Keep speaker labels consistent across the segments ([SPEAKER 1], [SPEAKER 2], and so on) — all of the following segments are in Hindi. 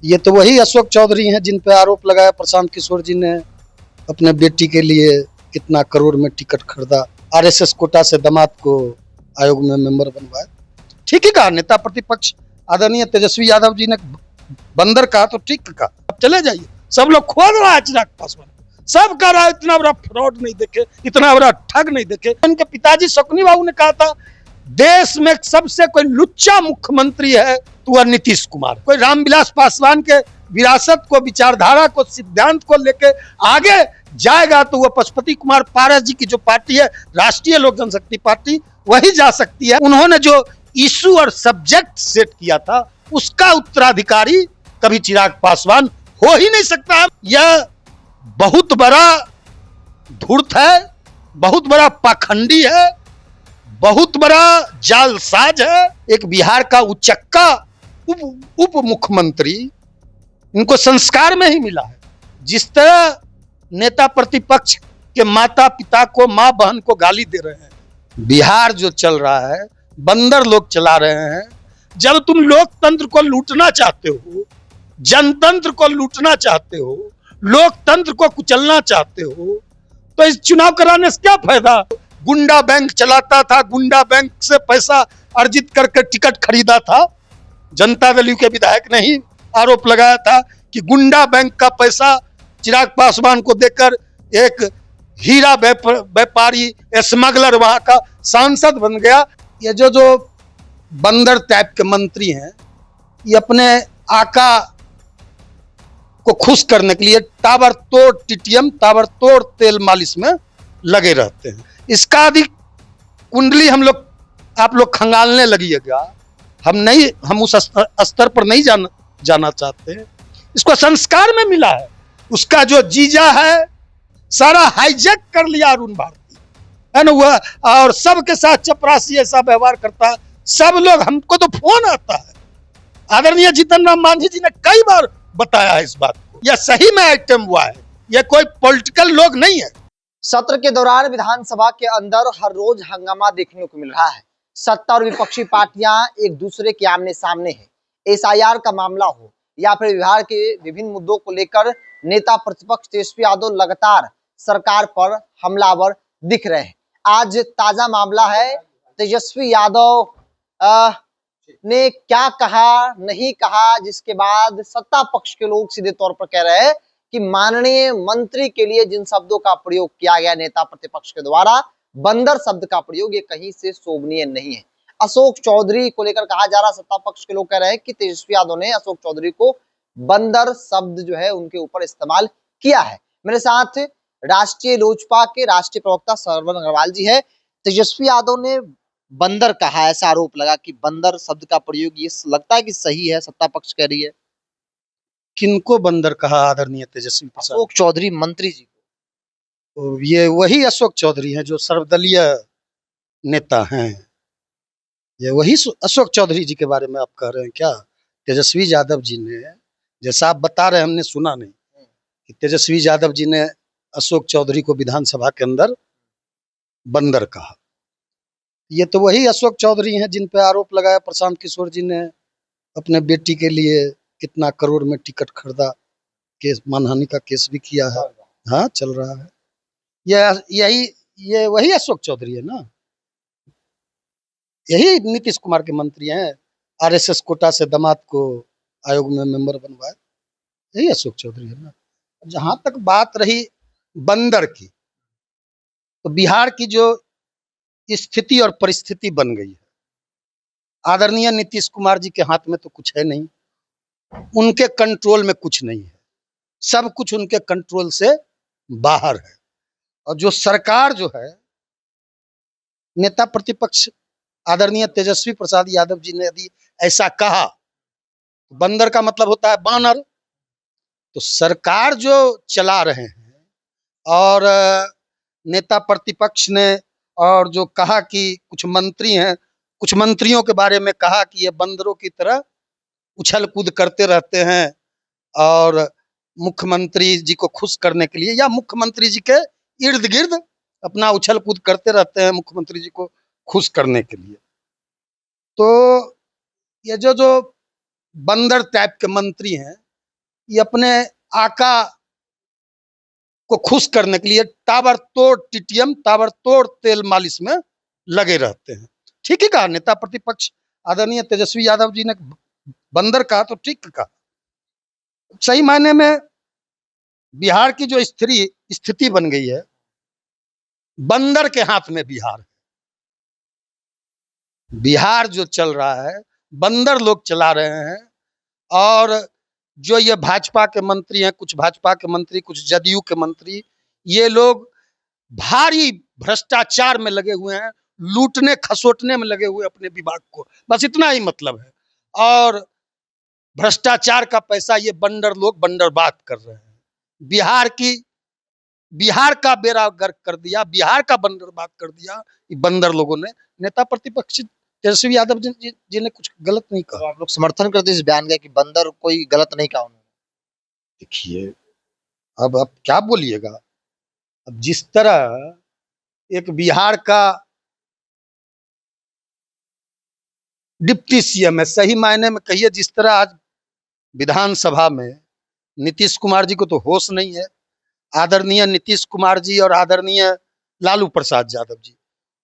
[SPEAKER 1] ये तो वही अशोक चौधरी हैं जिन पे आरोप लगाया प्रशांत किशोर जी ने अपने बेटी के लिए कितना करोड़ में टिकट खरीदा, आरएसएस कोटा से दामाद को आयोग में मेंबर बनवाया। ठीक ही कहा नेता प्रतिपक्ष आदरणीय तेजस्वी यादव जी ने, बंदर कहा तो ठीक कहा। अब चले जाइए, सब लोग खोद रहा है चिराग पासवान, सब कह रहा है इतना बड़ा फ्रॉड नहीं देखे, इतना बड़ा ठग नहीं देखे। उनके पिताजी शकुनी बाबू ने कहा था देश में सबसे कोई लुच्चा मुख्यमंत्री है तो वह नीतीश कुमार। कोई रामविलास पासवान के विरासत को, विचारधारा को, सिद्धांत को लेके आगे जाएगा तो वह पशुपति कुमार पारस जी की जो पार्टी है राष्ट्रीय लोक जनशक्ति पार्टी, वही जा सकती है। उन्होंने जो इशू और सब्जेक्ट सेट किया था उसका उत्तराधिकारी कभी चिराग पासवान हो ही नहीं सकता। यह बहुत बड़ा धूर्त है, बहुत बड़ा पाखंडी है, बहुत बड़ा जालसाज है। एक बिहार का उचक्का उप मुख्यमंत्री, इनको संस्कार में ही मिला है। जिस तरह नेता प्रतिपक्ष के माता पिता को, मां बहन को गाली दे रहे हैं, बिहार जो चल रहा है बंदर लोग चला रहे हैं। जब तुम लोकतंत्र को लूटना चाहते हो, जनतंत्र को लूटना चाहते हो, लोकतंत्र को कुचलना चाहते हो, तो इस चुनाव कराने से क्या फायदा। गुंडा बैंक चलाता था, गुंडा बैंक से पैसा अर्जित करके टिकट खरीदा था। जनता दल के विधायक ने ही आरोप लगाया था कि गुंडा बैंक का पैसा चिराग पासवान को देकर एक हीरा व्यापारी, स्मगलर वहां का सांसद बन गया। ये जो बंदर टाइप के मंत्री हैं, ये अपने आका को खुश करने के लिए ताबड़तोड़ टीटीएम, ताबड़तोड़ तेल मालिश में लगे रहते हैं। इसका अधिक कुंडली आप लोग खंगालने लगिएगा, हम उस स्तर पर नहीं जाना चाहते हैं। इसको संस्कार में मिला है। उसका जो जीजा है सारा हाईजैक कर लिया अरुण भारती, है ना, वह और सबके साथ चपरासी ऐसा व्यवहार करता है। सब लोग, हमको तो फोन आता है, आदरणीय जीतन राम मांझी जी ने कई बार बताया है इस बात को। यह सही में आइटम हुआ है, यह कोई पॉलिटिकल लोग नहीं है।
[SPEAKER 2] सत्र के दौरान विधानसभा के अंदर हर रोज हंगामा देखने को मिल रहा है। सत्ता और विपक्षी पार्टियां एक दूसरे के आमने सामने हैं। एसआईआर का मामला हो या फिर बिहार के विभिन्न मुद्दों को लेकर नेता प्रतिपक्ष तेजस्वी यादव लगातार सरकार पर हमलावर दिख रहे हैं। आज ताजा मामला है, तेजस्वी यादव ने क्या कहा, नहीं कहा, जिसके बाद सत्ता पक्ष के लोग सीधे तौर पर कह रहे हैं कि माननीय मंत्री के लिए जिन शब्दों का प्रयोग किया गया नेता प्रतिपक्ष के द्वारा, बंदर शब्द का प्रयोग, ये कहीं से शोभनीय नहीं है। अशोक चौधरी को लेकर कहा जा रहा, सत्ता पक्ष के लोग कह रहे हैं कि तेजस्वी यादव ने अशोक चौधरी को बंदर शब्द जो है उनके ऊपर इस्तेमाल किया है। मेरे साथ राष्ट्रीय लोजपा के राष्ट्रीय प्रवक्ता श्रवण अग्रवाल जी है। तेजस्वी यादव ने बंदर कहा, ऐसा आरोप लगा कि बंदर शब्द का प्रयोग ये लगता है कि सही है, सत्ता पक्ष कह रही है।
[SPEAKER 1] किनको बंदर कहा आदरणीय तेजस्वी प्रसाद?
[SPEAKER 2] अशोक चौधरी मंत्री जी को।
[SPEAKER 1] तो ये वही अशोक चौधरी हैं जो सर्वदलीय नेता हैं। ये वही अशोक चौधरी जी के बारे में आप कह रहे हैं क्या? तेजस्वी यादव जी ने, जैसा आप बता रहे हैं, हमने सुना नहीं कि तेजस्वी यादव जी ने अशोक चौधरी को विधानसभा के अंदर बंदर कहा। ये तो वही अशोक चौधरी हैं जिन पे आरोप लगाया प्रशांत किशोर जी ने अपने बेटी के लिए कितना करोड़ में टिकट खरीदा, केस, मानहानि का केस भी किया है। हाँ, चल रहा है। ये वही अशोक चौधरी है ना, यही नीतीश कुमार के मंत्री हैं, आरएसएस कोटा से दामाद को आयोग में मेंबर बनवाया, यही अशोक चौधरी है ना। जहां तक बात रही बंदर की, तो बिहार की जो स्थिति और परिस्थिति बन गई है, आदरणीय नीतीश कुमार जी के हाथ में तो कुछ है नहीं, उनके कंट्रोल में कुछ नहीं है, सब कुछ उनके कंट्रोल से बाहर है। और जो सरकार जो है, नेता प्रतिपक्ष आदरणीय तेजस्वी प्रसाद यादव जी ने यदि ऐसा कहा, तो बंदर का मतलब होता है बानर। तो सरकार जो चला रहे हैं और नेता प्रतिपक्ष ने और जो कहा कि कुछ मंत्री हैं, कुछ मंत्रियों के बारे में कहा कि ये बंदरों की तरह उछल कूद करते रहते हैं और मुख्यमंत्री जी को खुश करने के लिए या मुख्यमंत्री जी के इर्द गिर्द अपना उछल कूद करते रहते हैं मुख्यमंत्री जी को खुश करने के लिए। तो ये जो बंदर टाइप के मंत्री हैं, ये अपने आका को खुश करने के लिए ताबड़तोड़ टीटीएम, ताबड़तोड़ तेल मालिश में लगे रहते हैं। ठीक ही कहा नेता प्रतिपक्ष आदरणीय तेजस्वी यादव जी ने, बंदर कहा तो ठीक कहा। सही मायने में बिहार की जो स्थिति बन गई है, बंदर के हाथ में बिहार है। बिहार जो चल रहा है बंदर लोग चला रहे हैं। और जो ये भाजपा के मंत्री हैं, कुछ भाजपा के मंत्री, कुछ जदयू के मंत्री, ये लोग भारी भ्रष्टाचार में लगे हुए हैं, लूटने खसोटने में लगे हुए अपने विभाग को, बस इतना ही मतलब है। और भ्रष्टाचार का पैसा ये बंदर लोग बंदरबाद कर रहे हैं। बिहार का बेड़ा गर्क कर दिया, बिहार का बंदरबाद कर दिया बंदर लोगों ने। नेता प्रतिपक्ष तेजस्वी यादव जी ने कुछ गलत नहीं कहा।
[SPEAKER 2] तो आप लोग समर्थन करते इस बयान का कि बंदर कोई गलत नहीं कहा उन्होंने?
[SPEAKER 1] देखिए, अब क्या बोलिएगा। अब जिस तरह एक बिहार का डिप्टी सीएम है, सही मायने में कहिए, जिस तरह आज विधानसभा में नीतीश कुमार जी को तो होश नहीं है। आदरणीय नीतीश कुमार जी और आदरणीय लालू प्रसाद यादव जी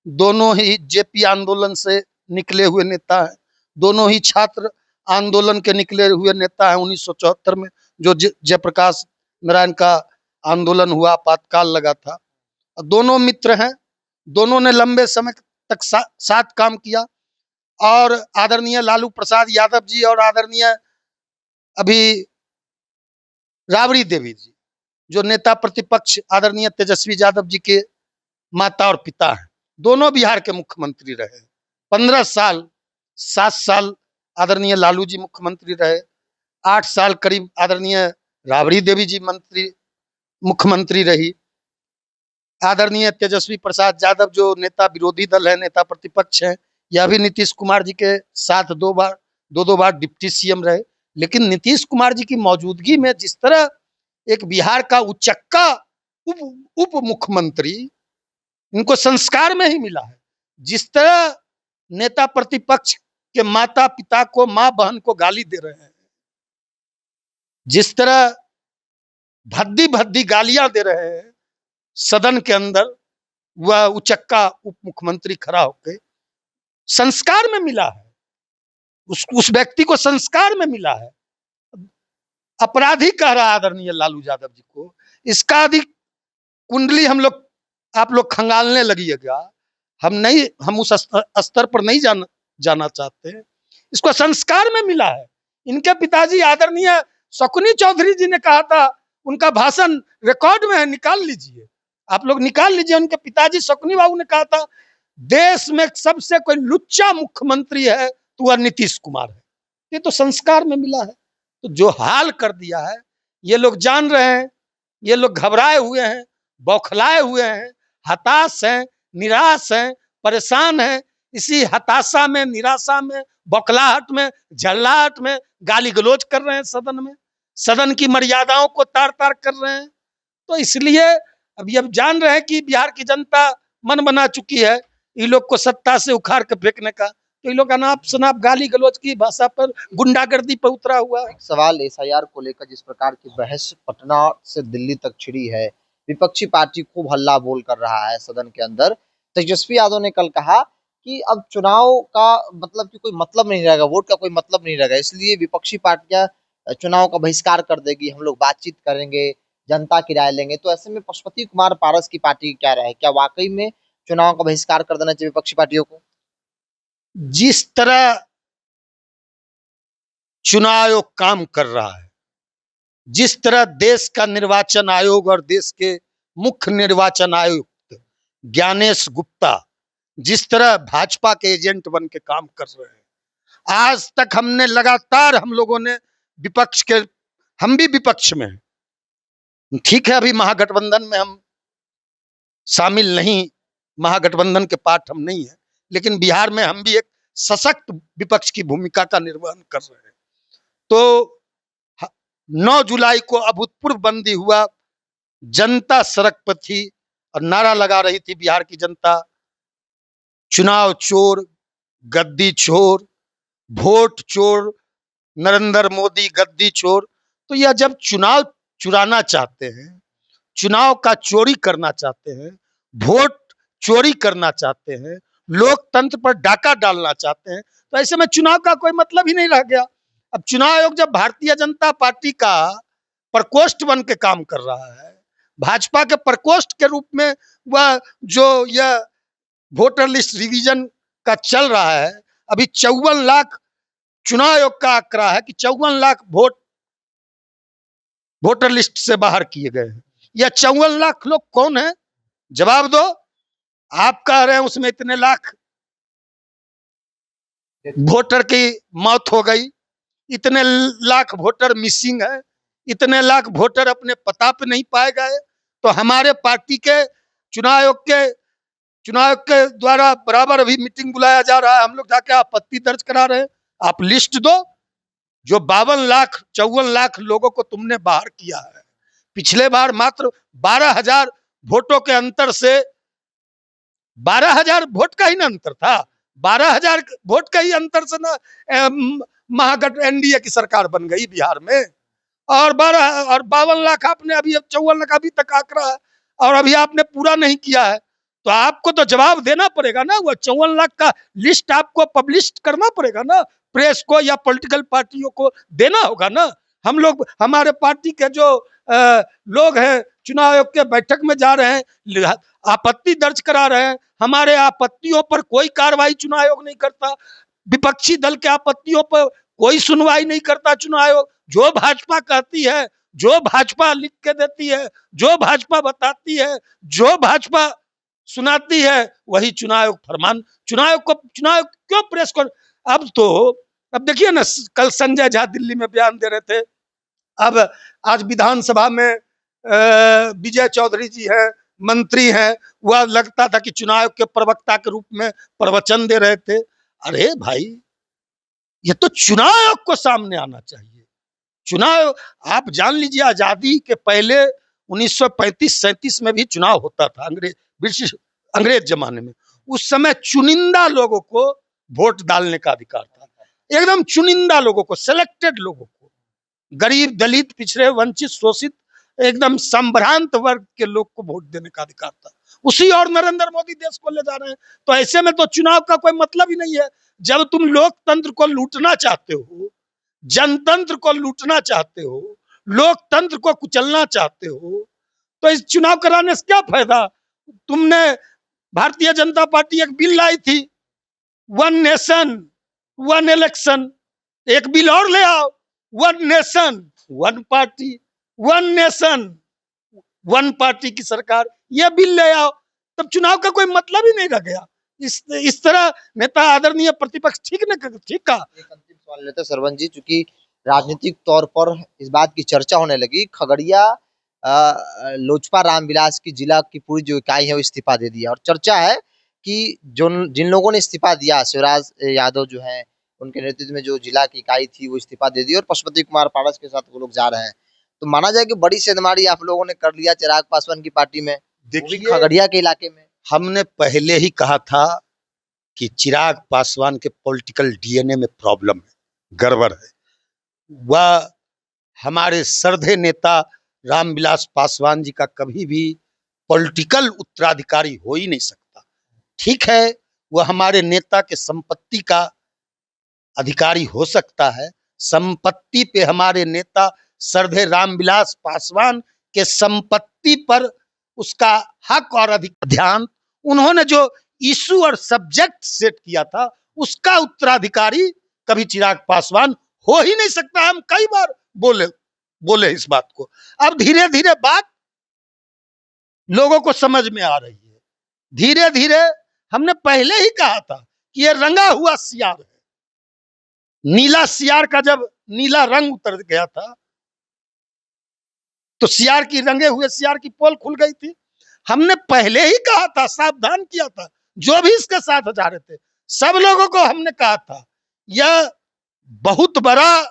[SPEAKER 1] दोनों ही जेपी आंदोलन से निकले हुए नेता हैं, दोनों ही छात्र आंदोलन के निकले हुए नेता हैं। 1974 में जो जयप्रकाश नारायण का आंदोलन हुआ, आपातकाल लगा था, दोनों मित्र हैं, दोनों ने लंबे समय तक साथ काम किया। और आदरणीय लालू प्रसाद यादव जी और आदरणीय अभी राबड़ी देवी जी, जो नेता प्रतिपक्ष आदरणीय तेजस्वी यादव जी के माता और पिता हैं, दोनों बिहार के मुख्यमंत्री रहे। 15 साल, 7 साल आदरणीय लालू जी मुख्यमंत्री रहे, 8 साल करीब आदरणीय राबड़ी देवी जी मुख्यमंत्री रही। आदरणीय तेजस्वी प्रसाद यादव जो नेता विरोधी दल है, नेता प्रतिपक्ष है, यह भी नीतीश कुमार जी के साथ दो बार डिप्टी सीएम रहे। लेकिन नीतीश कुमार जी की मौजूदगी में जिस तरह एक बिहार का उचक्का उप मुख्यमंत्री, इनको संस्कार में ही मिला है। जिस तरह नेता प्रतिपक्ष के माता पिता को, मां बहन को गाली दे रहे हैं, जिस तरह भद्दी भद्दी गालियां दे रहे हैं सदन के अंदर, वह उचक्का उप मुख्यमंत्री खड़ा होकर संस्कार में मिला है। उस व्यक्ति को संस्कार में मिला है। अपराधी कह रहा है आदरणीय लालू यादव जी को, इसका अधिक कुंडली आप लोग खंगालने लगिएगा। हम उस स्तर पर नहीं जाना चाहते। इसको संस्कार में मिला है। इनके पिताजी आदरणीय शकुनी चौधरी जी ने कहा था, उनका भाषण रिकॉर्ड में है, निकाल लीजिए, आप लोग निकाल लीजिए। उनके पिताजी शकुनी बाबू ने कहा था, देश में सबसे कोई लुच्चा मुख्यमंत्री है तो वह नीतीश कुमार है। ये तो संस्कार में मिला है। तो जो हाल कर दिया है, ये लोग जान रहे हैं, ये लोग घबराए हुए हैं, बौखलाए हुए हैं, हताश हैं, निराश हैं, परेशान हैं। इसी हताशा में, निराशा में, बौखलाहट में, झल्लाहट में गाली गलौज कर रहे हैं सदन में, सदन की मर्यादाओं को तार तार कर रहे हैं। तो इसलिए अब जान रहे हैं कि बिहार की जनता मन बना चुकी है इन लोग को सत्ता से उखाड़ कर फेंकने का। तो इन लोग अनाप शनाप गाली गलौज की भाषा पर, गुंडागर्दी पर उतरा हुआ है।
[SPEAKER 2] सवाल एसआईआर को लेकर जिस प्रकार की बहस पटना से दिल्ली तक छिड़ी है, विपक्षी पार्टी खूब हल्ला बोल कर रहा है सदन के अंदर। तेजस्वी यादव ने कल कहा कि अब चुनाव का मतलब कि कोई मतलब नहीं रहेगा, वोट का कोई मतलब नहीं रहेगा, इसलिए विपक्षी पार्टियां चुनाव का बहिष्कार कर देगी, हम लोग बातचीत करेंगे, जनता की राय लेंगे। तो ऐसे में पशुपति कुमार पारस की पार्टी की क्या राय है? क्या वाकई में चुनाव का बहिष्कार कर देना चाहिए विपक्षी पार्टियों को?
[SPEAKER 1] जिस तरह चुनाव आयोग काम कर रहा है, जिस तरह देश का निर्वाचन आयोग और देश के मुख्य निर्वाचन आयुक्त ज्ञानेश गुप्ता जिस तरह भाजपा के एजेंट बन के काम कर रहे हैं, आज तक हमने लगातार, हम लोगों ने हम भी विपक्ष में हैं। ठीक है, अभी महागठबंधन में हम शामिल नहीं, महागठबंधन के पार्ट हम नहीं है, लेकिन बिहार में हम भी एक सशक्त विपक्ष की भूमिका का निर्वहन कर रहे हैं। तो 9 जुलाई को अभूतपूर्व बंदी हुआ, जनता सड़क पर थी और नारा लगा रही थी बिहार की जनता, चुनाव चोर, गद्दी चोर, वोट चोर, नरेंद्र मोदी गद्दी चोर। तो यह जब चुनाव चुराना चाहते हैं, चुनाव का चोरी करना चाहते हैं, वोट चोरी करना चाहते हैं, लोकतंत्र पर डाका डालना चाहते हैं, तो ऐसे में चुनाव का कोई मतलब ही नहीं रह गया। अब चुनाव आयोग जब भारतीय जनता पार्टी का प्रकोष्ठ बन के काम कर रहा है, भाजपा के प्रकोष्ठ के रूप में वह जो यह वोटर लिस्ट रिवीजन का चल रहा है, अभी 54 लाख चुनाव आयोग का आंकड़ा है कि 54 लाख वोटर लिस्ट से बाहर किए गए हैं। यह 54 लाख लोग कौन है? जवाब दो। आप कह रहे हैं उसमें इतने लाख वोटर की मौत हो गई, इतने लाख वोटर मिसिंग है, इतने लाख वोटर अपने पता पे नहीं पाए गए। तो हमारे पार्टी के चुनाव आयोग के द्वारा बराबर अभी मीटिंग बुलाया जा रहा है, हम लोग जाके आपत्ति दर्ज करा रहे हैं। आप लिस्ट दो, जो 54 लाख लोगों को तुमने बाहर किया है। पिछले बार मात्र 12,000 वोटों के अंतर से, 12,000 वोट का ही ना अंतर था, 12,000 वोट का ही अंतर से ना महागठ एनडीए की सरकार बन गई बिहार में। और 52 लाख आपने अभी 54 लाख अभी तक आंकड़ा है और अभी आपने पूरा नहीं किया है, तो आपको तो जवाब देना पड़ेगा ना। वो 54 लाख का लिस्ट आपको पब्लिश करना पड़ेगा ना, प्रेस को या पॉलिटिकल पार्टियों को देना होगा ना। हम लोग, हमारे पार्टी के जो लोग हैं चुनाव आयोग के बैठक में जा रहे हैं, आपत्ति दर्ज करा रहे हैं। हमारे आपत्तियों पर कोई कार्रवाई चुनाव आयोग नहीं करता, विपक्षी दल के आपत्तियों पर कोई सुनवाई नहीं करता चुनाव आयोग। जो भाजपा कहती है, जो भाजपा लिख के देती है, जो भाजपा बताती है, जो भाजपा सुनाती है, वही चुनाव आयोग फरमान। चुनाव आयोग क्यों प्रेस को? अब देखिए ना, कल संजय झा दिल्ली में बयान दे रहे थे, अब आज विधानसभा में विजय चौधरी जी हैं, मंत्री हैं, वह लगता था कि चुनाव आयोग के प्रवक्ता के रूप में प्रवचन दे रहे थे। अरे भाई, ये तो चुनाव आयोग को सामने आना चाहिए। चुनाव, आप जान लीजिए, आजादी के पहले 1935-37 में भी चुनाव होता था, अंग्रेज जमाने में। उस समय चुनिंदा लोगों को वोट डालने का अधिकार था, एकदम चुनिंदा लोगों को, सिलेक्टेड लोगों को, गरीब, दलित, पिछड़े, वंचित, शोषित, एकदम संभ्रांत वर्ग के लोग को वोट देने का अधिकार था। उसी और नरेंद्र मोदी देश को ले जा रहे हैं, तो ऐसे में तो चुनाव का कोई मतलब ही नहीं है। जब तुम लोकतंत्र को लूटना चाहते हो, जनतंत्र को लूटना चाहते हो, लोकतंत्र को कुचलना चाहते हो, तो इस चुनाव कराने से क्या फायदा? तुमने, भारतीय जनता पार्टी एक बिल लाई थी, 1 नेशन 1 इलेक्शन। एक बिल और ले आओ, 1 नेशन 1 पार्टी, 1 नेशन 1 पार्टी की सरकार, यह बिल ले आओ, तब चुनाव का कोई मतलब ही नहीं रह गया। इस तरह नेता आदरणीय प्रतिपक्ष ठीक कहा।
[SPEAKER 2] एक अंतिम सवाल लेते हैं सरवंत जी, चूंकि राजनीतिक तौर पर इस बात की चर्चा होने लगी, खगड़िया लोजपा रामविलास की जिला की पूरी जो इकाई है वो इस्तीफा दे दिया, और चर्चा है कि जिन लोगों ने इस्तीफा दिया, शिवराज यादव जो है, उनके नेतृत्व में जो जिला की इकाई थी वो इस्तीफा दे दी और पशुपति कुमार पारस के साथ वो लोग जा रहे हैं। तो माना जाए कि बड़ी सेंधमारी आप लोगों ने कर लिया चिराग पासवान की पार्टी में, देखिए खगड़िया के इलाके में।
[SPEAKER 1] हमने पहले ही कहा था कि चिराग पासवान के पॉलिटिकल डीएनए में प्रॉब्लम है, गड़बड़ है। वह हमारे श्रद्धेय नेता रामविलास पासवान जी का कभी भी पॉलिटिकल उत्तराधिकारी हो ही नहीं सकता। ठीक है, वह हमारे नेता के संपत्ति का अधिकारी हो सकता है, संपत्ति पे हमारे नेता श्रद्धेय रामविलास पासवान के संपत्ति पर उसका हक और अधिकार, ध्यान, उन्होंने जो इशू और सब्जेक्ट सेट किया था, उसका उत्तराधिकारी कभी चिराग पासवान हो ही नहीं सकता। हम कई बार बोले इस बात को। अब धीरे धीरे बात लोगों को समझ में आ रही है। धीरे धीरे, हमने पहले ही कहा था कि ये रंगा हुआ सियार है। नीला सियार का जब नीला रंग उतर गया था, तो सियार की, रंगे हुए सियार की पोल खुल गई थी। हमने पहले ही कहा था, सावधान किया था, जो भी इसके साथ जा रहे थे सब लोगों को हमने कहा था, यह बहुत बड़ा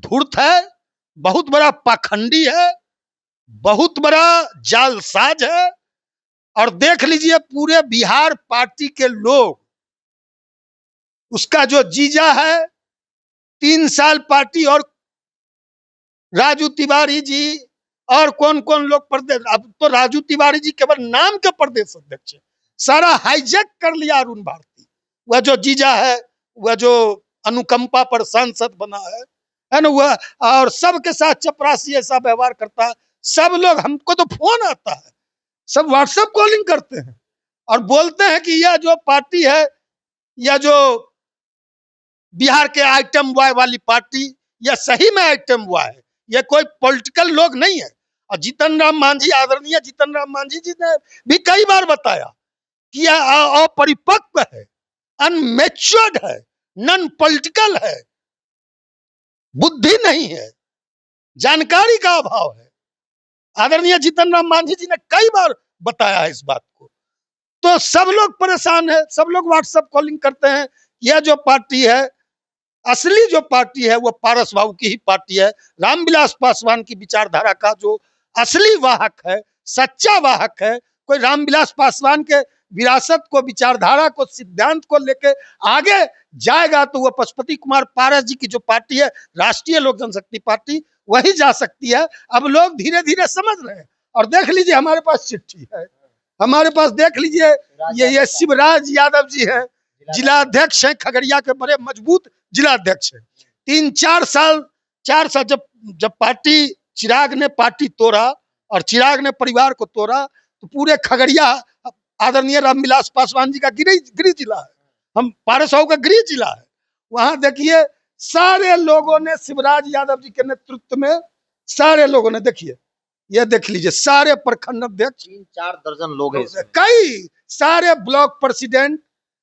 [SPEAKER 1] धूर्त है, बहुत बड़ा पाखंडी है, बहुत बड़ा जालसाज है। और देख लीजिए, पूरे बिहार पार्टी के लोग, उसका जो जीजा है, 3 साल पार्टी और
[SPEAKER 3] राजू तिवारी जी और कौन कौन लोग प्रदेश, अब तो राजू तिवारी जी केवल नाम के प्रदेश अध्यक्ष है, सारा हाईजैक कर लिया अरुण भारती। वह जो जीजा है, वह जो अनुकंपा पर सांसद बना है ना, वह और सबके साथ चपरासी ऐसा व्यवहार करता है। सब लोग, हमको तो फोन आता है, सब व्हाट्सएप कॉलिंग करते हैं और बोलते हैं कि यह जो पार्टी है, यह जो बिहार के आइटम बॉय वाली पार्टी, यह सही में आइटम बॉय है, यह कोई पॉलिटिकल लोग नहीं है। और जीतन राम मांझी, आदरणीय जीतन राम मांझी जी ने भी कई बार बताया कि यह अपरिपक्व है, अनमेच्योर्ड है, नॉन पॉलिटिकल है, बुद्धि नहीं है, जानकारी का अभाव है। आदरणीय जीतन राम मांझी जी ने कई बार बताया है इस बात को। तो सब लोग परेशान है, सब लोग व्हाट्सएप कॉलिंग करते हैं। यह जो पार्टी है, असली जो पार्टी है, वो पारस बाबू की ही पार्टी है। रामविलास पासवान की विचारधारा का जो असली वाहक है, सच्चा वाहक है, कोई रामविलास पासवान के विरासत को, विचारधारा को, सिद्धांत को लेके आगे जाएगा तो वह पशुपति कुमार पारस जी की जो पार्टी है, राष्ट्रीय लोक जनशक्ति पार्टी, वही जा सकती है। अब लोग धीरे धीरे समझ रहे हैं। और देख लीजिए, हमारे पास चिट्ठी है, हमारे पास देख लीजिए, ये शिवराज यादव जी है, जिला अध्यक्ष है, खगड़िया के बड़े मजबूत जिला अध्यक्ष है। 3-4 साल, 4 साल जब पार्टी, चिराग ने पार्टी तोड़ा और चिराग ने परिवार को तोड़ा, तो पूरे खगड़िया आदरणीय रामविलास पासवान जी का गृह जिला है, हम पारस बाबू का गृह जिला है। वहां देखिए सारे लोगों ने, शिवराज यादव जी के नेतृत्व में सारे लोगों ने, देखिए ये देख लीजिए, सारे प्रखंड अध्यक्ष,
[SPEAKER 2] 3-4 दर्जन लोग हैं इसमें।
[SPEAKER 3] कई सारे ब्लॉक प्रेसिडेंट,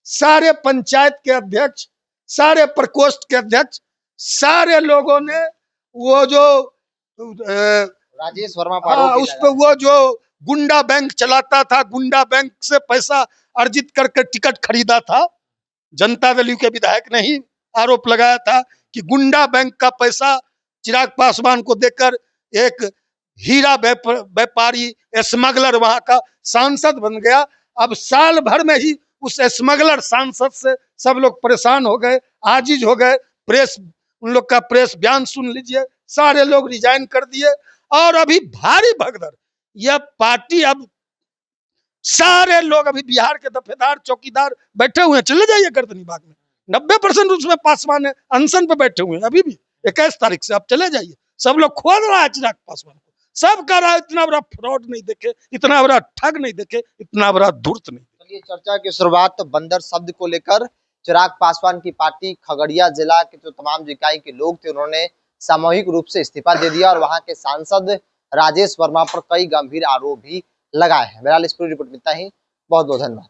[SPEAKER 3] सारे पंचायत के अध्यक्ष, सारे प्रकोष्ठ के अध्यक्ष, सारे लोगों ने वो जो
[SPEAKER 2] राजेश वर्मा पारो
[SPEAKER 3] उस पे वो जो गुंडा बैंक चलाता था, गुंडा बैंक से पैसा अर्जित करके टिकट खरीदा था, जनता दल के विधायक ने ही आरोप लगाया था कि गुंडा बैंक का पैसा चिराग पासवान को देकर एक हीरा व्यापारी, स्मगलर वहां का सांसद बन गया। अब साल भर में ही उस स्मगलर सांसद से सब लोग परेशान हो गए, आजिज हो गए। प्रेस, उन लोग का प्रेस बयान सुन लीजिए, सारे लोग रिजाइन कर दिए। और अभी भारी भगदड़, यह पार्टी, अब सारे लोग, अभी बिहार के दफेदार चौकीदार बैठे हुए हैं, चले जाइए गर्दनी बाग में, 90% उसमें पासवान है, अनशन पे बैठे हुए हैं अभी भी, 21 तारीख से आप चले जाइए। सब लोग खोद रहा है चिराग पासवान को, सब कह रहा है इतना बड़ा फ्रॉड नहीं देखे, इतना बड़ा ठग नहीं देखे, इतना बड़ा धूर्त नहीं।
[SPEAKER 2] चलिए, चर्चा की शुरुआत तो बंदर शब्द को लेकर, चिराग पासवान की पार्टी खगड़िया जिला के जो तमाम जो इकाई के लोग थे, उन्होंने सामूहिक रूप से इस्तीफा दे दिया और वहां के सांसद राजेश वर्मा पर कई गंभीर आरोप भी लगाए हैं। मेरा इस पूरी रिपोर्ट में इतना ही, बहुत बहुत धन्यवाद।